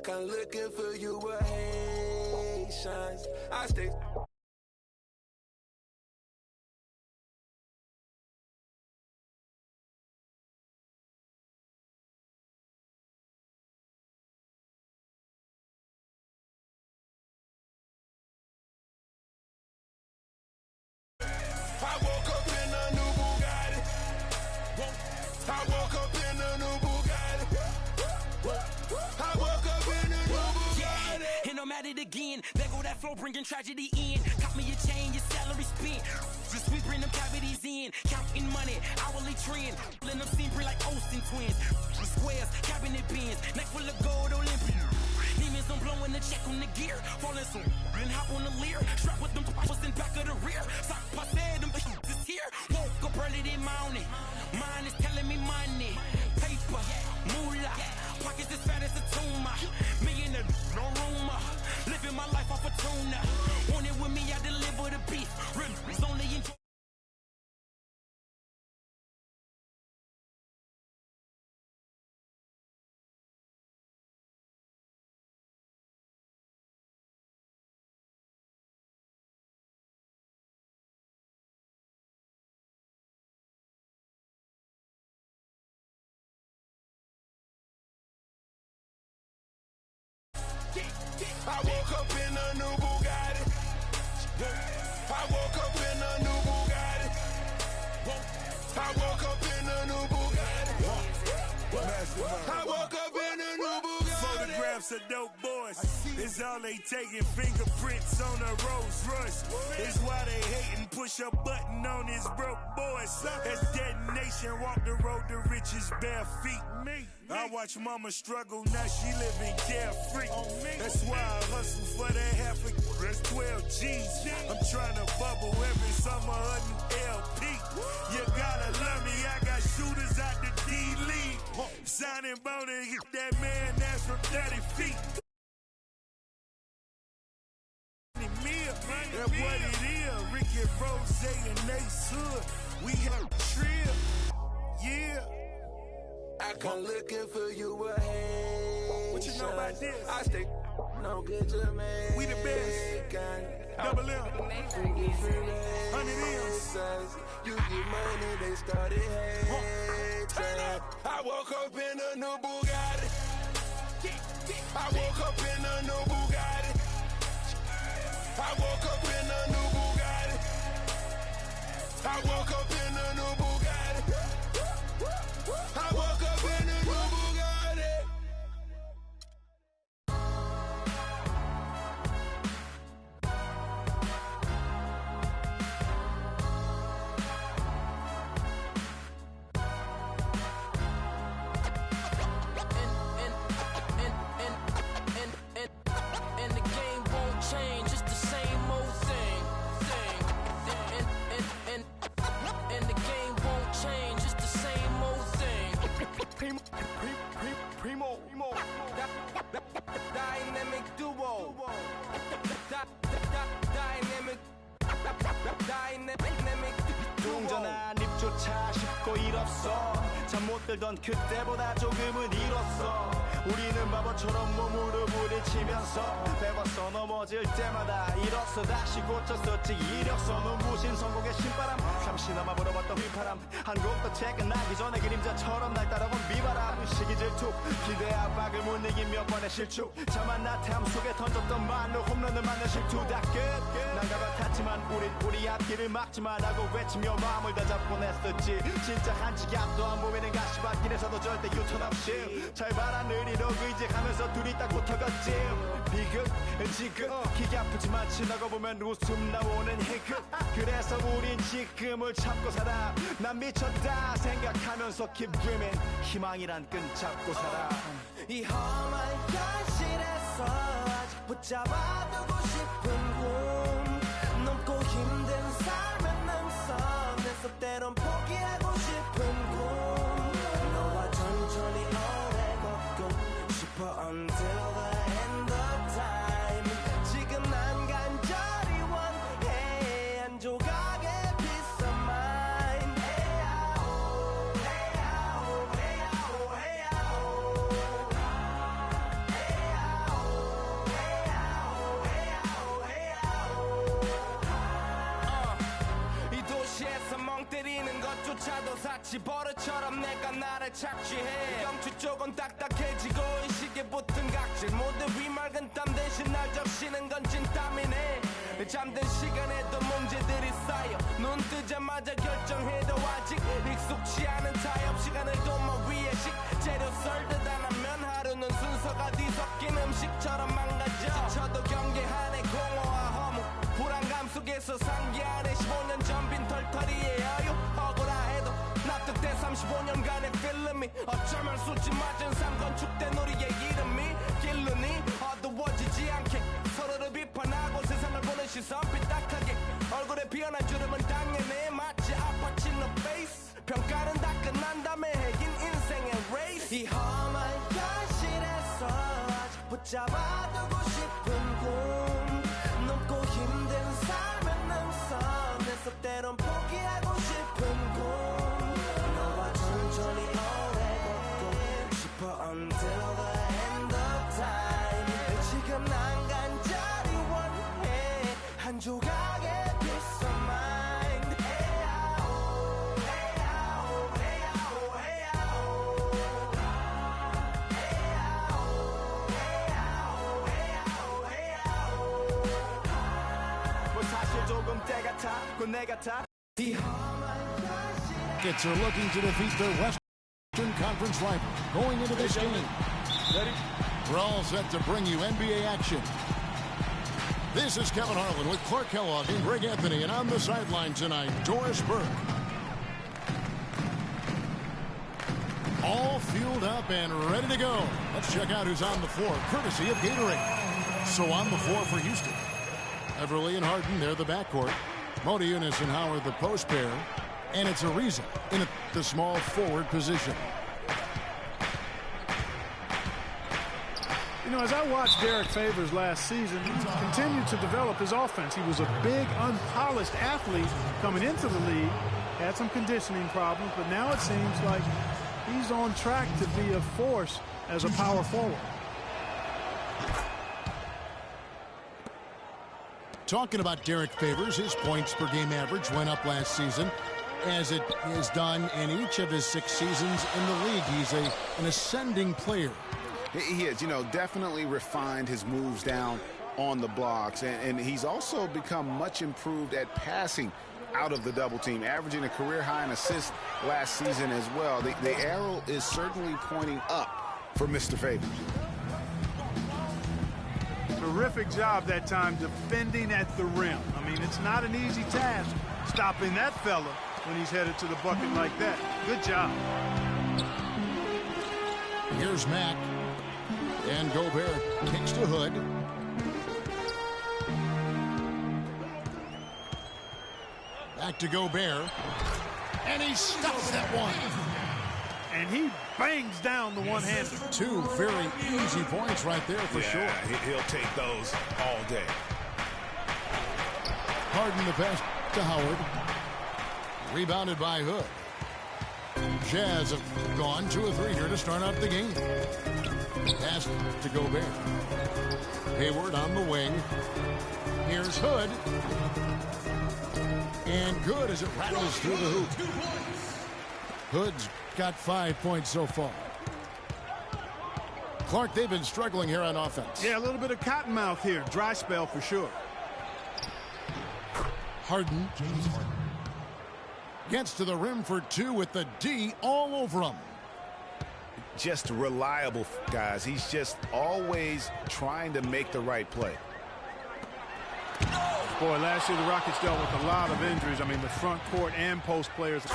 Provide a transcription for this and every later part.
come looking for you with Haitians. I stay. I woke up in a new Bugatti. I woke up in a new Bugatti. I woke up in a new Bugatti. And I'm at it again. There go that flow, bringing tragedy in. Cop me a chain, your salary spent. Just sweeping them cavities in. Counting money, hourly trend. Letting them seem like Olsen twins. Squares, cabinet bins. Neck full of gold, Olympian. Demons, I'm blowing the check on the gear. Falling soon, then hop on the leer. Strap with them poppers in back of the rear. Sock passe, them is here. Woke up early this morning. Mine is telling me money. Paper, moolah. Pockets as fat as a tumor. Millionaire, no rumor. Living my life off a tuna. Want it with me, I deliver the beef. Ribs only enjoy. I woke up in a new Bugatti. I woke up in a new Bugatti. I woke up in a new Bugatti. I woke up in a new Bugatti. Photographs of dope boys. It's all they taking. Fingerprints on a Rolls Royce. It's why they hating. Push a button on his broke boys. As detonation, walk the road to riches bare feet. I watch mama struggle, now she living carefree. That's why I hustle for that half a, that's 12 G's. I'm trying to bubble every summer a new LP. You gotta love me, I got shooters out the D-League. Signing bone and hit that man that's from 30 feet. That's what it is, Ricky Rose and Ace Hood. We have a trip, yeah. I come looking for you with Haitians. What you know about this? I stay no good to me. We the best. Double M. 100 M's. You get money, they started hating. I woke up in a new Bugatti. I woke up in a new Bugatti. I woke up in a new Bugatti. I woke up in a new Bugatti. I woke up in a new Bugatti. And the game won't change, it's the same old thing. And the game won't change, it's the same old thing. Primo, dynamic duo, dynamic 동전한 입조차 쉽고 일 없어. 잠 못 들던 그때보다 조금은 일었어. 우리는 바보처럼 몸으로 부딪히면서 배웠어. 넘어질 때마다 일었어. 다시 고쳤었지. 이력서 눈부신 성공의 신바람. 잠시나마 불어봤던 휘파람. 한 곡도 책은 나기 전에 그림자처럼 날 따라온 비바람. 시기 질투 기대 압박을 못 이긴 몇 번의 실축. 자만 나태함 속에 던졌던 말로 홈런을 맞는 실투. 다 끝 난가 같았지만 우린 우리 앞길을 막지 말라고 외치며 마음을 다잡곤 했었지. 진짜 한치 앞도 안 보이는 가시밭길에서도 절대 유턴 없이 잘 봐라 느리로 의지하면서 둘이 딱 붙어갔지. 비극 지극 기가 아프지만 지나고 보면 웃음 나오는 희극. 그래서 우린 지금을 참고 살아. 난 미쳤다 생각하면서 keep dreaming. 희망이란 끈 잡고 살아. 이 험한 현실에서 아직 붙잡아두고 싶은 꿈. 넘고 힘든 삶의 능선에서 때론 포기하고 싶은 꿈. 너와 천천히 오래 걷고 싶어 until the end of time. 지금 난 간절히 원해 한 조각의 peace of mind. 헤야오 헤야오 헤야오 헤야오 헤야오 사치 버릇처럼 내가 나를 착취해 경추 쪽은 딱딱해지고 의식에 붙은 각질 모두 위맑은 땀 대신 날 적시는 건 찐땀이네 잠든 시간에도 문제들이 쌓여 눈 뜨자마자 결정해도 아직 익숙치 않은 타협 시간을 도마 위에 식재료 썰듯 안 하면 하루는 순서가 뒤섞인 음식처럼 망가져 지쳐도 경계하네 공허와 허무 불안감 속에서 상기하네 15년 전 빈 털터리의 여유 억울해도 납득돼 35년간의 필름이 어쩌면 수치 맞은 삶 건축된 우리의 이름이 길르니 어두워지지 않게 서로를 비판하고 세상을 보는 시선 삐딱하게 얼굴에 피어난 주름은 당연해 마치 아파친 너 페이스 평가는 다 끝난 다음에 핵인 인생의 레이스 이 험한 현실에서 아직 붙잡아두고 싶은 꿈 높고 힘든 삶의 능선에서 때론 포기하고 싶은 꿈 너와 천천히 오래 걷고 싶어 until the end of time 지금 난 간절히 원해 한 조각의 peace of mind 뭐 사실 조금 때가 타고 내가 타 Rockets are looking to defeat their Western Conference rival. Going into this game, we're all set to bring you NBA action. This is Kevin Harlan with Clark Kellogg and Greg Anthony, and on the sideline tonight, Doris Burke. All fueled up and ready to go. Let's check out who's on the floor, courtesy of Gatorade. So on the floor for Houston, Everly and Harden, they're the backcourt. Modi Eunice and Howard, the post pair. And it's Ariza in the small forward position. You know, as I watched Derek Favors last season, he continued to develop his offense. He was a big, unpolished athlete coming into the league. Had some conditioning problems, but now it seems like he's on track to be a force as a power forward. Talking about Derek Favors, his points per game average went up last season, as it has done in each of his 6 seasons in the league. He's an ascending player. He is, you know, definitely refined his moves down on the blocks, and he's also become much improved at passing out of the double team, averaging a career high in assists last season as well. The arrow is certainly pointing up for Mr. Favors. Terrific job that time defending at the rim. I mean, it's not an easy task stopping that fella when he's headed to the bucket like that. Good job. Here's Mack. And Gobert kicks to Hood. Back to Gobert. And he stuffs that one. And he bangs down the one-hander. 2 very easy points right there for sure. He'll take those all day. Harden the pass to Howard. Rebounded by Hood. Jazz have gone 2 of 3 here to start out the game. Pass to Gobert. Hayward on the wing. Here's Hood. And good as it rattles through the hoop. Hood's got 5 points so far. Clark, they've been struggling here on offense. Yeah, a little bit of cottonmouth here. Dry spell for sure. Harden. James Harden. Gets to the rim for 2 with the D all over him. Just reliable, guys. He's just always trying to make the right play. Boy, last year the Rockets dealt with a lot of injuries. I mean, the front court and post players.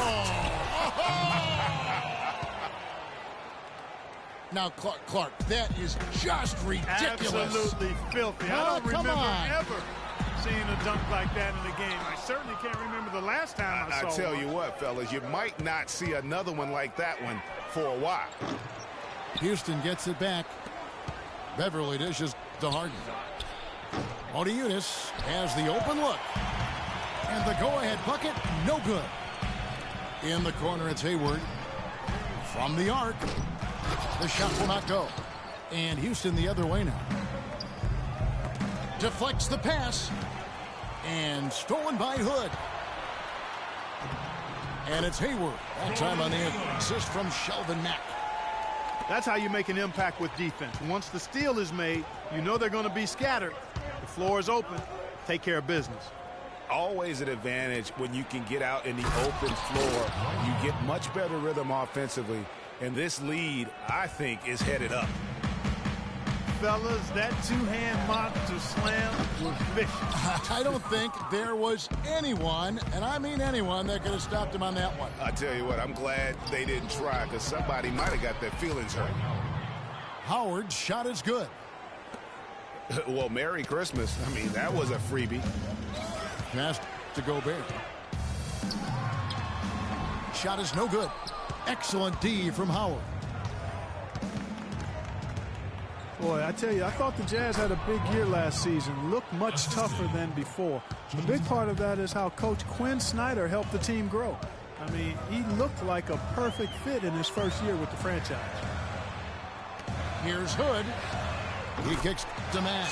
Now, Clark, that is just ridiculous. Absolutely filthy. I don't remember ever seeing a dunk like that in the game. I certainly can't remember the last time I saw I tell one. you what, fellas, you might not see another one like that one for a while. Houston gets it back. Beverly dishes to Harden. Modi Eunice has the open look. And the go-ahead bucket, no good. In the corner, it's Hayward. From the arc. The shot will not go. And Houston the other way now. Deflects the pass. And stolen by Hood. And it's Hayward. That time on the assist from Shelvin Mack. That's how you make an impact with defense. Once the steal is made, you know they're going to be scattered. The floor is open. Take care of business. Always an advantage when you can get out in the open floor. You get much better rhythm offensively. And this lead, I think, is headed up. Fellas, that two-hand monster slam was vicious. I don't think there was anyone, and I mean anyone, that could have stopped him on that one. I tell you what, I'm glad they didn't try, because somebody might have got their feelings hurt. Howard's shot is good. Well, Merry Christmas. I mean, that was a freebie. Pass to Gobert. Shot is no good. Excellent D from Howard. Boy, I tell you, I thought the Jazz had a big year last season. Looked much tougher than before. The big part of that is how Coach Quinn Snyder helped the team grow. I mean, he looked like a perfect fit in his first year with the franchise. Here's Hood. He kicks to Mack.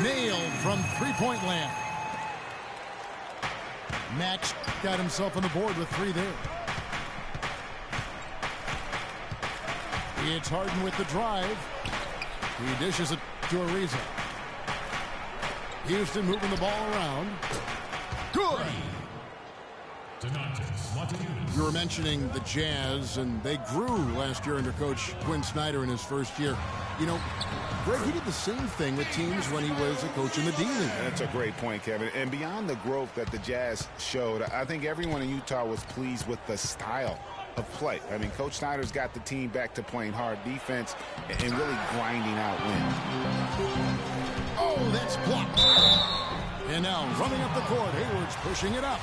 Nailed from three-point land. Mack's got himself on the board with 3 there. It's Harden with the drive. He dishes it to Ariza. Houston moving the ball around. Good. You were mentioning the Jazz, and they grew last year under Coach Quinn Snyder in his first year. You know, Greg, he did the same thing with teams when he was a coach in the D-League. That's a great point, Kevin. And beyond the growth that the Jazz showed, I think everyone in Utah was pleased with the style of play. I mean, Coach Snyder's got the team back to playing hard defense and really grinding out wins. Oh, that's blocked. And now running up the court, Hayward's pushing it up.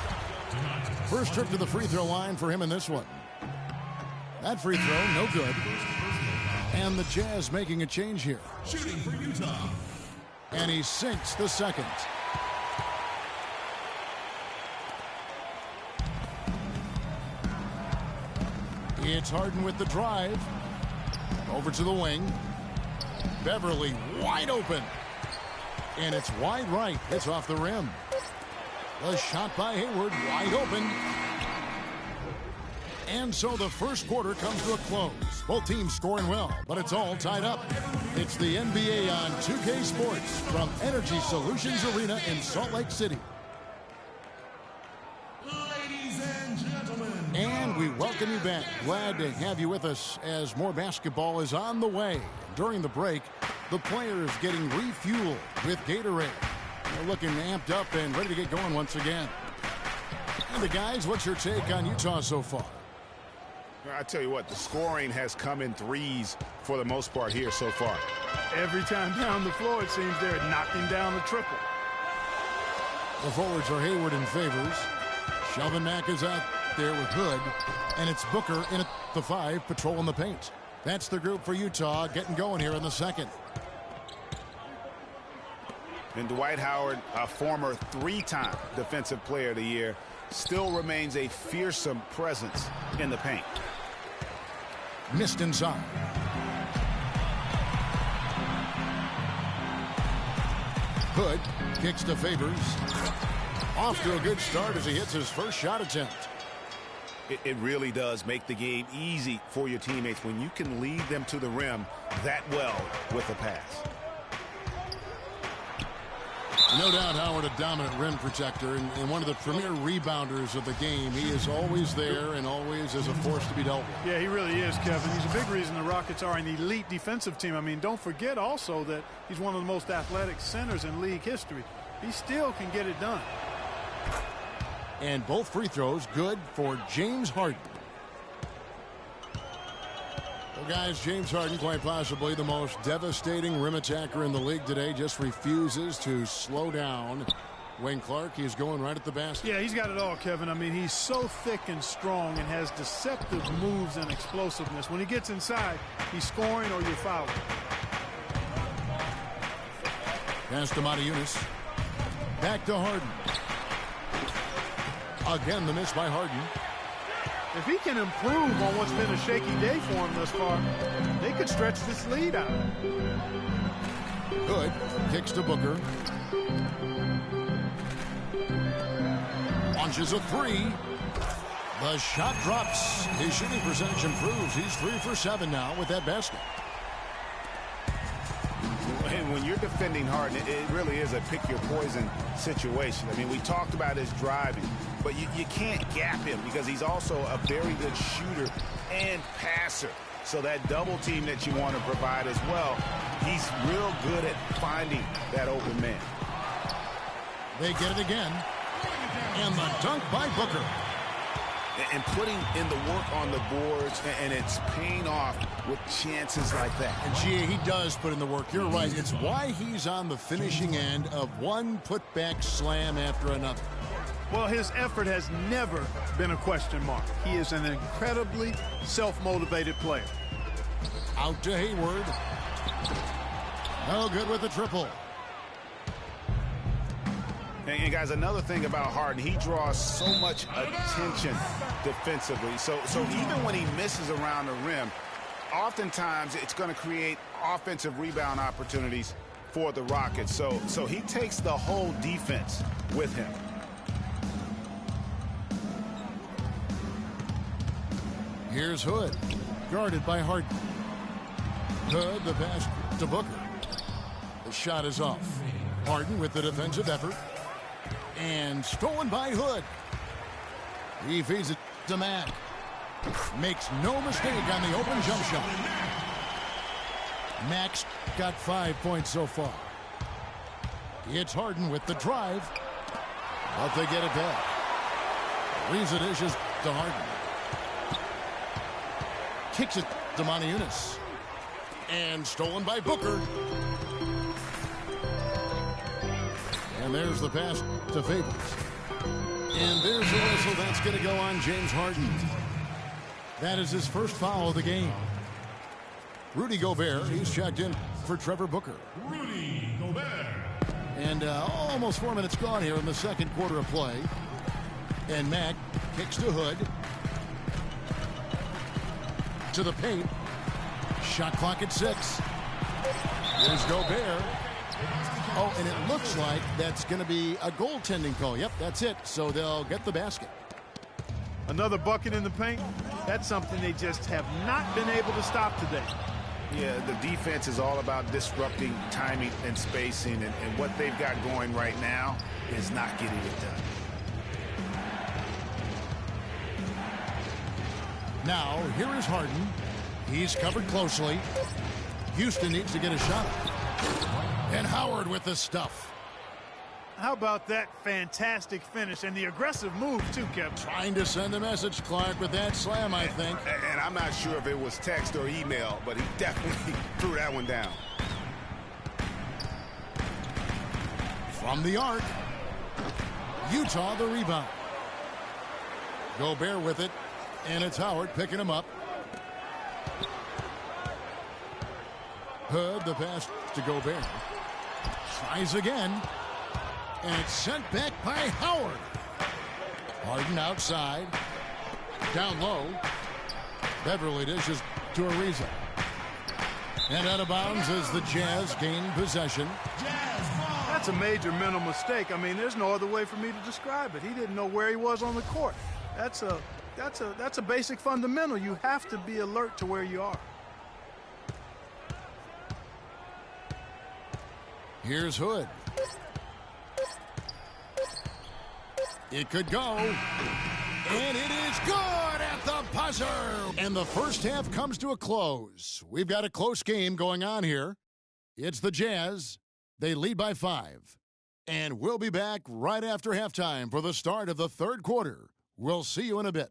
First trip to the free throw line for him in this one. That free throw, no good. And the Jazz making a change here. Shooting for Utah. And he sinks the second. It's Harden with the drive. Over to the wing. Beverly wide open. And it's wide right. It's off the rim. The shot by Hayward wide open. And so the first quarter comes to a close. Both teams scoring well, but it's all tied up. It's the NBA on 2K Sports from Energy Solutions Arena in Salt Lake City. Ladies and gentlemen. And we welcome you back. Glad to have you with us as more basketball is on the way. During the break, the players getting refueled with Gatorade. They're looking amped up and ready to get going once again. And the guys, what's your take on Utah so far? I tell you what, the scoring has come in threes for the most part here so far. Every time down the floor, it seems they're knocking down the triple. The forwards are Hayward and Favors. Shelvin Mack is out there with Hood. And it's Booker in at the 5, patrolling the paint. That's the group for Utah getting going here in the second. And Dwight Howard, a former 3-time Defensive Player of the Year, still remains a fearsome presence in the paint. Missed inside. Hood kicks to Favors. Off to a good start as he hits his first shot attempt. It really does make the game easy for your teammates when you can lead them to the rim that well with a pass. No doubt Howard a dominant rim protector and one of the premier rebounders of the game. He is always there and always is a force to be dealt with. Yeah, he really is, Kevin. He's a big reason the Rockets are an elite defensive team. I mean, don't forget also that he's one of the most athletic centers in league history. He still can get it done. And both free throws good for James Harden. Well, guys, James Harden, quite possibly the most devastating rim attacker in the league today, just refuses to slow down. Wayne Clark, he's going right at the basket. Yeah, he's got it all, Kevin. I mean, he's so thick and strong and has deceptive moves and explosiveness. When he gets inside, he's scoring or you're fouling. Pass to Matajunas. Back to Harden. Again, the miss by Harden. If he can improve on what's been a shaky day for him thus far, they could stretch this lead out. Good. Kicks to Booker. Launches a 3. The shot drops. His shooting percentage improves. He's 3 for 7 now with that basket. And when you're defending Harden, it really is a pick-your-poison situation. I mean, we talked about his driving, but you can't gap him because he's also a very good shooter and passer. So that double team that you want to provide as well, he's real good at finding that open man. They get it again. And the dunk by Booker. And putting in the work on the boards, and it's paying off with chances like that. And G.A., he does put in the work. You're right. It's why he's on the finishing end of one putback slam after another. Well, his effort has never been a question mark. He is an incredibly self-motivated player. Out to Hayward. No good with the triple. And guys, another thing about Harden, he draws so much attention defensively. So even when he misses around the rim, oftentimes it's going to create offensive rebound opportunities for the Rockets. So he takes the whole defense with him. Here's Hood, guarded by Harden. Hood, the pass to Booker. The shot is off. Harden with the defensive effort. And stolen by Hood. He feeds it to Mack. Makes no mistake on the open jump shot. Mack's got 5 points so far. It's Harden with the drive. But they get it back. Leaves the dishes to Harden. Kicks it to Moniunas. And stolen by Booker. And there's the pass to Favors. And there's the whistle. That's going to go on James Harden. That is his first foul of the game. Rudy Gobert, he's checked in for Trevor Booker. Rudy Gobert. And almost 4 minutes gone here in the second quarter of play. And Mack kicks to Hood. To the paint. Shot clock at 6. There's Gobert. Oh, and it looks like that's going to be a goaltending call. Yep, that's it. So they'll get the basket. Another bucket in the paint. That's something they just have not been able to stop today. Yeah, the defense is all about disrupting timing and spacing, and what they've got going right now is not getting it done. Now, here is Harden. He's covered closely. Houston needs to get a shot. And Howard with the stuff. How about that fantastic finish and the aggressive move, too, Kevin? Trying to send a message, Clark, with that slam, I think. And I'm not sure if it was text or email, but he definitely threw that one down. From the arc. Utah the rebound. Gobert with it. And it's Howard picking him up. Hood, the pass to Gobert. Tries again. And it's sent back by Howard. Harden outside. Down low. Beverly dishes to Ariza. And out of bounds as the Jazz gain possession. That's a major mental mistake. I mean, there's no other way for me to describe it. He didn't know where he was on the court. That's a basic fundamental. You have to be alert to where you are. Here's Hood. It could go. And it is good at the buzzer. And the first half comes to a close. We've got a close game going on here. It's the Jazz. They lead by 5. And we'll be back right after halftime for the start of the third quarter. We'll see you in a bit.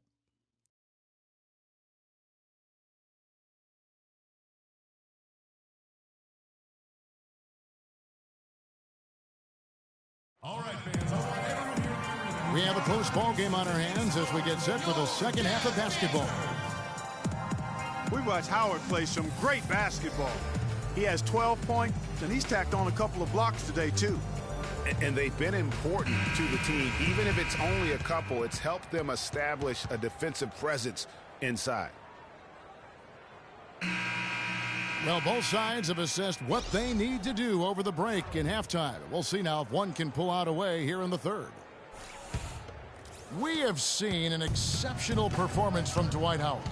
All right, fans. All right, everyone here. We have a close ball game on our hands as we get set for the second half of basketball. We watched Howard play some great basketball. He has 12 points, and he's tacked on a couple of blocks today, too. And they've been important to the team. Even if it's only a couple, it's helped them establish a defensive presence inside. Well, both sides have assessed what they need to do over the break in halftime. We'll see now if one can pull out a way here in the third. We have seen an exceptional performance from Dwight Howard.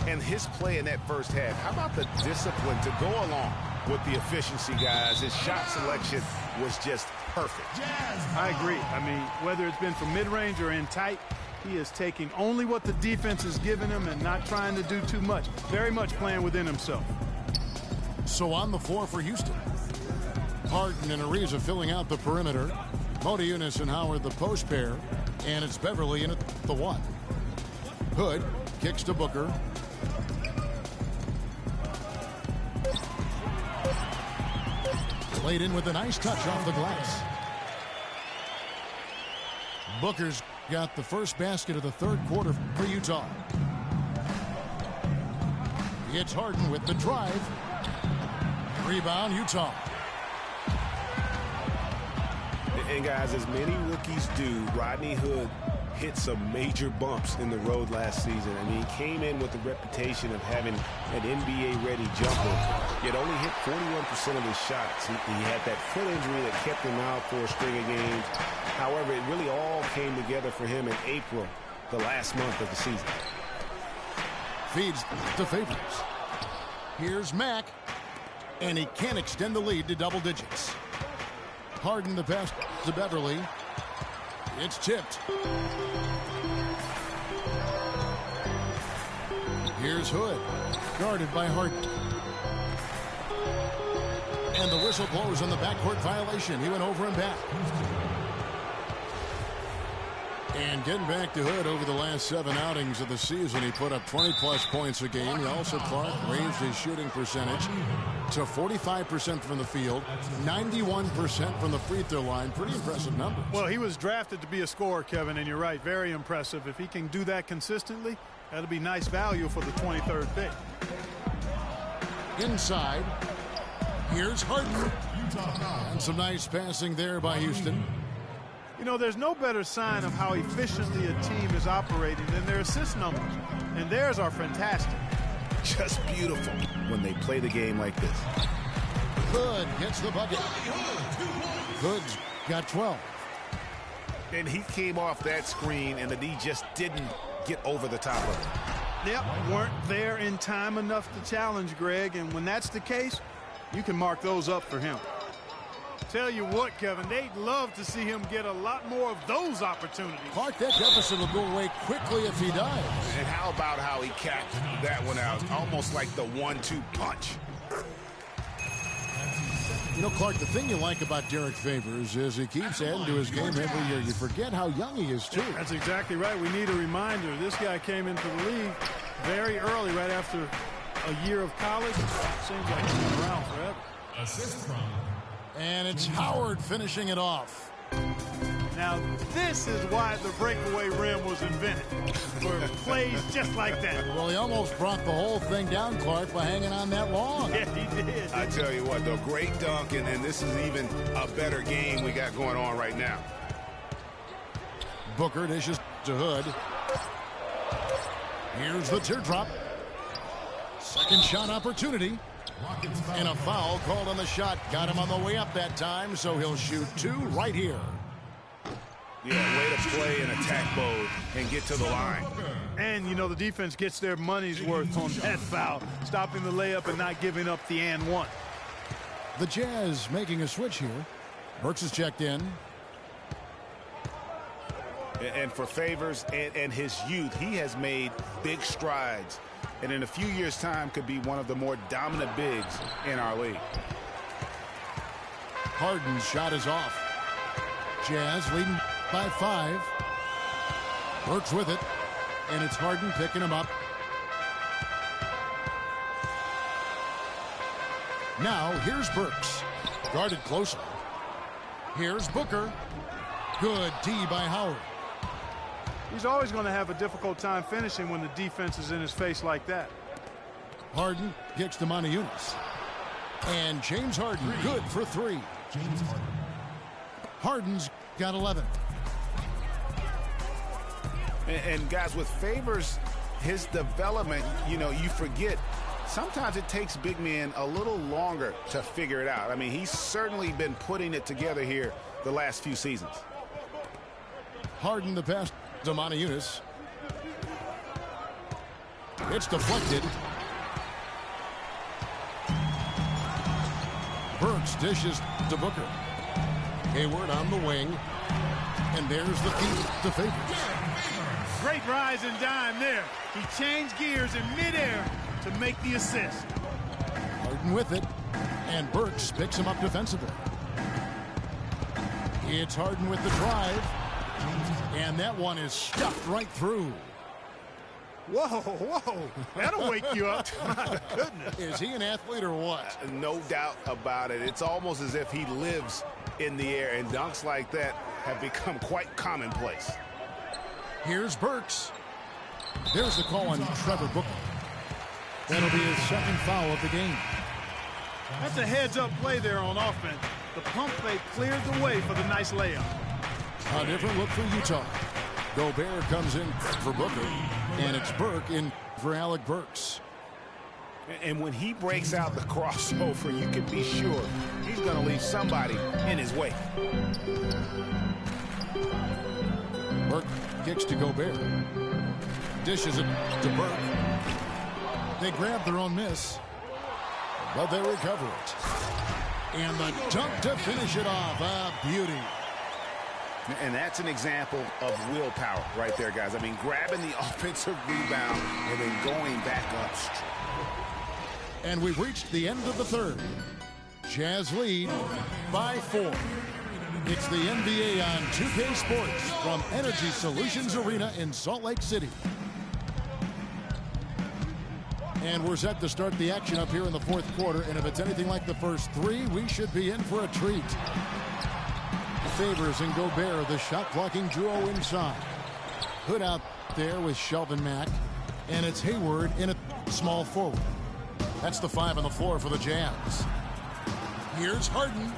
And his play in that first half, how about the discipline to go along with the efficiency, guys? His shot selection was just perfect. I agree. I mean, whether it's been from mid-range or in tight, he is taking only what the defense is giving him and not trying to do too much. Very much playing within himself. So on the floor for Houston, Harden and Ariza filling out the perimeter. Motiejunas and Howard the post pair. And it's Beverly in at the 1. Hood kicks to Booker. Played in with a nice touch off the glass. Booker's got the first basket of the third quarter for Utah. It's Harden with the drive. Rebound, Utah. And guys, as many rookies do, Rodney Hood hit some major bumps in the road last season. I mean, he came in with the reputation of having an NBA-ready jumper, yet only hit 41% of his shots. He had that foot injury that kept him out for a string of games. However, it really all came together for him in April, the last month of the season. Feeds to Favors. Here's Mack, and he can't extend the lead to double digits. Harden the pass to Beverly. It's tipped. Here's Hood, guarded by Harden. And the whistle blows on the backcourt violation. He went over and back. And getting back to Hood, over the last 7 outings of the season, he put up 20-plus points a game. He also, Clark, raised his shooting percentage to 45% from the field, 91% from the free throw line. Pretty impressive numbers. Well, he was drafted to be a scorer, Kevin, and you're right, very impressive. If he can do that consistently, that'll be nice value for the 23rd pick. Inside, here's Harden. And some nice passing there by Houston. You know, there's no better sign of how efficiently a team is operating than their assist numbers. And theirs are fantastic. Just beautiful when they play the game like this. Hood gets the bucket. Hood's got 12. And he came off that screen, and the D just didn't get over the top of it. Yep, weren't there in time enough to challenge Greg. And when that's the case, you can mark those up for him. Tell you what, Kevin, they'd love to see him get a lot more of those opportunities. Clark, that deficit will go away quickly if he does. And how about how he capped that one out? Almost like the 1-2 punch. You know, Clark, the thing you like about Derek Favors is he keeps adding to his game every year. You forget how young he is, too. That's exactly right. We need a reminder. This guy came into the league very early, right after a year of college. Seems like he's been around forever. Assist from. And it's Howard finishing it off. Now, this is why the breakaway rim was invented, for plays just like that. Well, he almost brought the whole thing down, Clark, by hanging on that long. Yeah, he did. I tell you what, though, great dunk, and this is even a better game we got going on right now. Booker dishes to Hood. Here's the teardrop. Second shot opportunity. And a foul called on the shot. Got him on the way up that time, so he'll shoot 2 right here. Yeah, way to play in attack mode and get to the line. And, you know, the defense gets their money's worth on that foul, stopping the layup and not giving up the and one. The Jazz making a switch here. Burks is checked in. And for Favors and his youth, he has made big strides. And in a few years' time could be one of the more dominant bigs in our league. Harden's shot is off. Jazz leading by 5. Burks with it. And it's Harden picking him up. Now here's Burks. Guarded closely. Here's Booker. Good D by Howard. He's always going to have a difficult time finishing when the defense is in his face like that. Harden kicks to Motiejunas. And James Harden good for 3. James Harden. Harden's got 11. And guys, with Favors, his development, you know, you forget, sometimes it takes big men a little longer to figure it out. I mean, he's certainly been putting it together here the last few seasons. Harden the pass Yunus. It's deflected. Burks dishes to Booker. Hayward on the wing. And there's the feed to Favors. Great rise and dime there. He changed gears in midair to make the assist. Harden with it. And Burks picks him up defensively. It's Harden with the drive. And that one is stuffed right through. Whoa, whoa. That'll wake you up. My goodness. Is he an athlete or what? No doubt about it. It's almost as if he lives in the air, and dunks like that have become quite commonplace. Here's Burks. There's the call on Trevor Booker. That'll be his second foul of the game. That's a heads-up play there on offense. The pump fake cleared the way for the nice layup. A different look for Utah. Gobert comes in for Booker, and it's Burke in for Alec Burks. And when he breaks out the crossover, you can be sure he's going to leave somebody in his way. Burke kicks to Gobert. Dishes it to Burke. They grab their own miss, but they recover it. And the dunk to finish it off. A beauty. And that's an example of willpower right there, guys. I mean, grabbing the offensive rebound and then going back up straight. And we've reached the end of the third. Jazz lead by 4. It's the NBA on 2K Sports from Energy Solutions Arena in Salt Lake City. And we're set to start the action up here in the fourth quarter. And if it's anything like the first 3, we should be in for a treat. Favors and Gobert, the shot-blocking duo inside. Hood out there with Shelvin Mack. And it's Hayward in a small forward. That's the 5 on the floor for the Jazz. Here's Harden.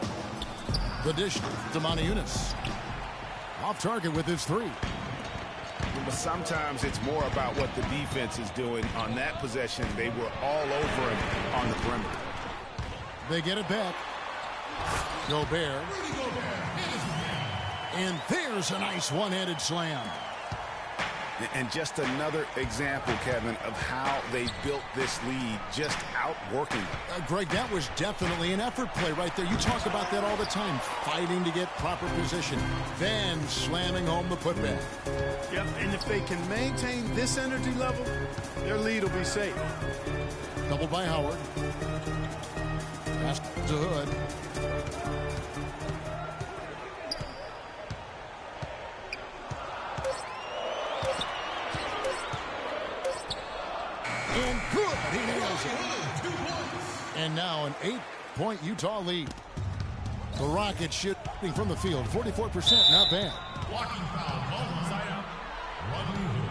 The dish to Yunus. Off target with his 3. But sometimes it's more about what the defense is doing. On that possession, they were all over him on the perimeter. They get it back. Gobert. And there's a nice one-handed slam. And just another example, Kevin, of how they built this lead, just outworking them. Greg, that was definitely an effort play right there. You talk about that all the time, fighting to get proper position, then slamming home the putback. Yep, and if they can maintain this energy level, their lead will be safe. Doubled by Howard. Pass to Hood. And good. He nails it. And now an 8-point Utah lead. The Rockets shooting from the field. 44%. Not bad. Blocking foul. Ball inside out. Rodney Hood.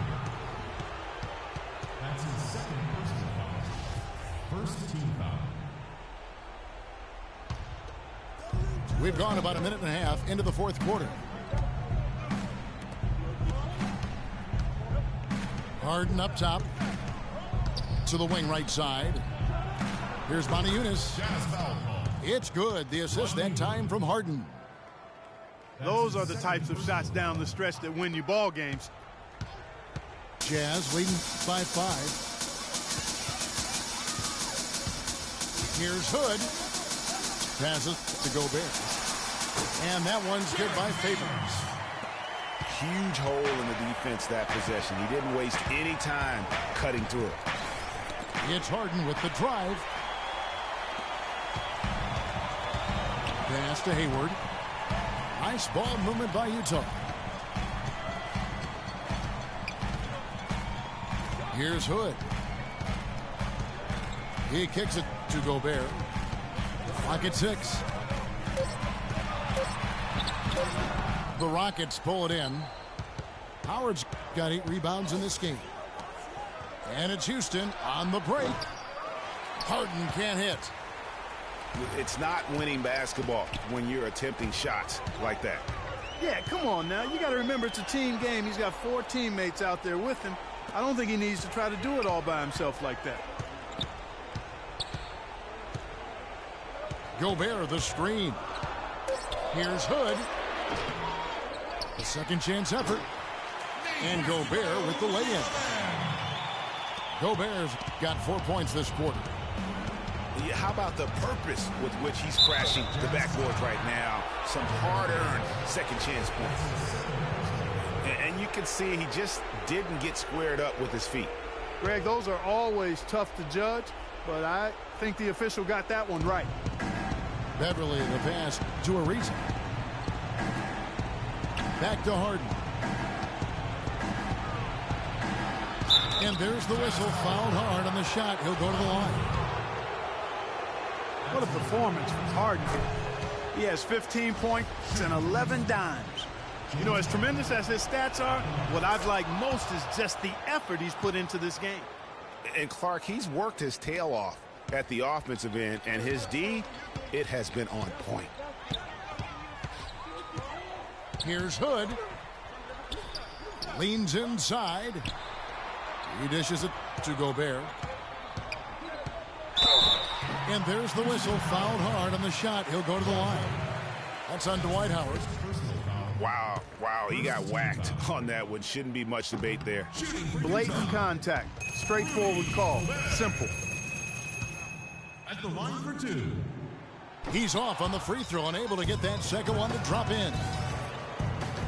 That's his second personal foul. First team foul. We've gone about a minute and a half into the fourth quarter. Harden up top. To the wing right side. Here's Yunus. It's good. The assist that time from Harden. Those are the types of shots down the stretch that win you ball games. Jazz leading by 5. Here's Hood. Passes to Gobert. And that one's good by Favors. Huge hole in the defense that possession. He didn't waste any time cutting through it. It's Harden with the drive. Pass to Hayward. Nice ball movement by Utah. Here's Hood. He kicks it to Gobert. Clock at 6. The Rockets pull it in. Howard's got 8 rebounds in this game. And it's Houston on the break. Harden can't hit. It's not winning basketball when you're attempting shots like that. Yeah, come on now. You got to remember it's a team game. He's got 4 teammates out there with him. I don't think he needs to try to do it all by himself like that. Gobert, the screen. Here's Hood. A second chance effort. And Gobert with the lay-in. Gobert's got 4 points this quarter. How about the purpose with which he's crashing the backboards right now? Some hard-earned second chance points. And you can see he just didn't get squared up with his feet. Greg, those are always tough to judge, but I think the official got that one right. Beverly the pass to Ariza. Back to Harden. And there's the whistle. Fouled hard on the shot. He'll go to the line. What a performance from Harden. He has 15 points and 11 dimes. You know, as tremendous as his stats are, what I've liked most is just the effort he's put into this game. And Clark, he's worked his tail off at the offensive end, and his D, it has been on point. Here's Hood. Leans inside. He dishes it to Gobert. And there's the whistle. Fouled hard on the shot. He'll go to the line. That's on Dwight Howard. Wow, he got whacked on that one. Shouldn't be much debate there. Blatant contact. Straightforward call. Simple. At the line for two. He's off on the free throw and able to get that second one to drop in.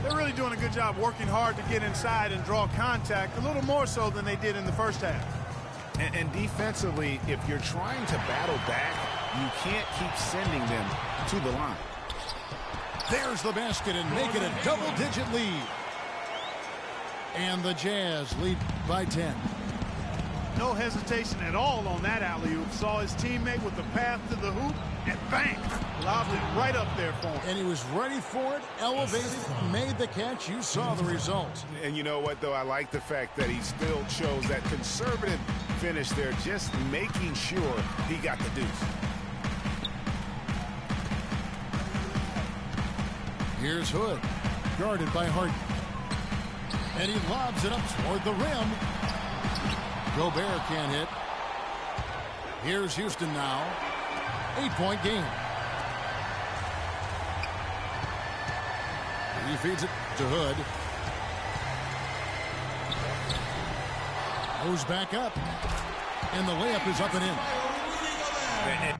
They're really doing a good job working hard to get inside and draw contact, a little more so than they did in the first half. And defensively, if you're trying to battle back, you can't keep sending them to the line. There's the basket and make it a double-digit lead. And the Jazz lead by 10. No hesitation at all on that alley-oop. Saw his teammate with the path to the hoop and bang! Lobbed it right up there for him. And he was ready for it, elevated, made the catch. You saw the result. And you know what, though? I like the fact that he still chose that conservative finish there, just making sure he got the deuce. Here's Hood, guarded by Harden. And he lobs it up toward the rim. Gobert can't hit. Here's Houston now. 8-point game. He feeds it to Hood. Goes back up. And the layup is up and in.